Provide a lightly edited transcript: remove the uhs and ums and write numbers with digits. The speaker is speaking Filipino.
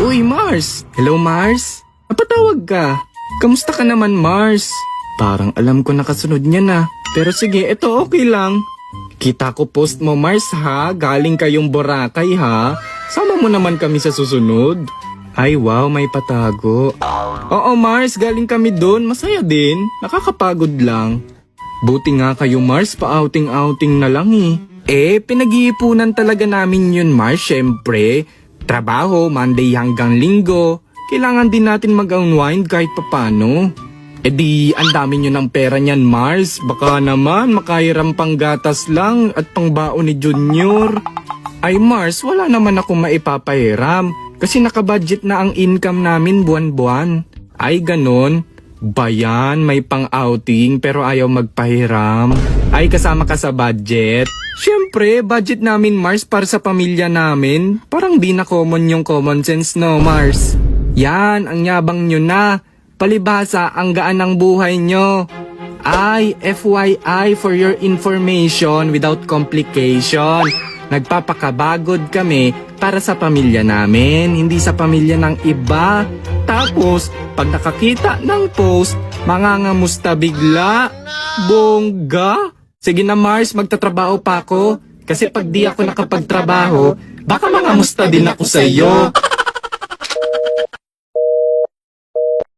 Uy, Mars! Hello, Mars? Napatawag ka? Kamusta ka naman, Mars? Parang alam ko nakasunod niya na. Pero sige, eto okay lang. Kita ko post mo, Mars ha? Galing kayong Boracay ha? Sama mo naman kami sa susunod. Ay wow, may patago. Oo, Mars, galing kami doon. Masaya din. Nakakapagod lang. Buti nga kayo, Mars, pa-outing-outing na lang eh. Pinag-iipunan talaga namin yun, Mars, syempre. Trabaho, Monday hanggang Linggo. Kailangan din natin mag-unwind kahit papano. Ang dami nyo ng pera niyan, Mars. Baka naman makahiram pang gatas lang at pang baon ni Junior. Ay, Mars, wala naman akong maipapahiram. Kasi nakabudget na ang income namin buwan-buwan. Ay, ganon. Bayan, may pang-outing pero ayaw magpahiram. Ay, kasama ka sa budget. Siyempre, budget namin, Mars, para sa pamilya namin. Parang di na common yung common sense, no, Mars? Yan, ang yabang nyo na. Palibhasa, ang gaan ng buhay nyo. Ay, FYI for your information without complication. Nagpapakabagod kami para sa pamilya namin, hindi sa pamilya ng iba. Tapos, pag nakakita ng post, mangangamusta bigla. Bongga! Sige na, Mars, magtatrabaho pa ako. Kasi pag di ako nakapagtrabaho, baka mangamusta din ako sa iyo.